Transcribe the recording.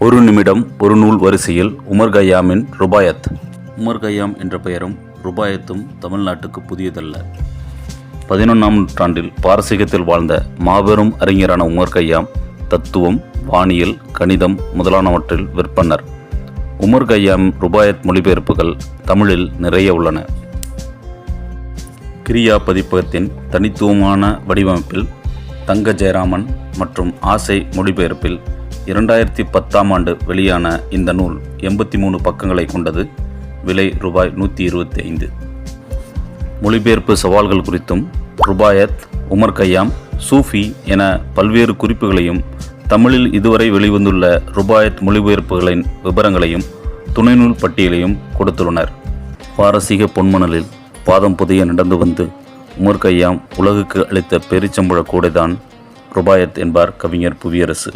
ஒரு நிமிடம் ஒரு நூல் வரிசையில் உமர் கய்யாமின் ருபாயத். உமர் கய்யாம் என்ற பெயரும் ருபாயத்தும் தமிழ்நாட்டுக்கு புதியதல்ல. 11ஆம் நூற்றாண்டில் பாரசீகத்தில் வாழ்ந்த மாபெரும் அறிஞரான உமர் கய்யாம் தத்துவம், வானியல், கணிதம் முதலானவற்றில் விற்பன்னர். உமர் கய்யாம் ருபாயத் மொழிபெயர்ப்புகள் தமிழில் நிறைய உள்ளன. கிரியா பதிப்பகத்தின் தனித்துவமான வடிவமைப்பில் தங்க ஜெயராமன் மற்றும் ஆசை மொழிபெயர்ப்பில் 2010ஆம் ஆண்டு வெளியான இந்த நூல் 83 பக்கங்களை கொண்டது. விலை ரூபாய் 125. மொழிபெயர்ப்பு சவால்கள் குறித்தும் ருபாயத், உமர் கய்யாம், சூஃபி என பல்வேறு குறிப்புகளையும் தமிழில் இதுவரை வெளிவந்துள்ள ருபாயத் மொழிபெயர்ப்புகளின் விவரங்களையும் துணைநூல் பட்டியலையும் கொடுத்துள்ளனர். பாரசீக பொன்மணலில் பாதம் புதைய நடந்து வந்து உமர் கய்யாம் உலகுக்கு அளித்த பெருச்சம்பழ கூடைதான் ருபாயத் என்பார் கவிஞர் புவியரசு.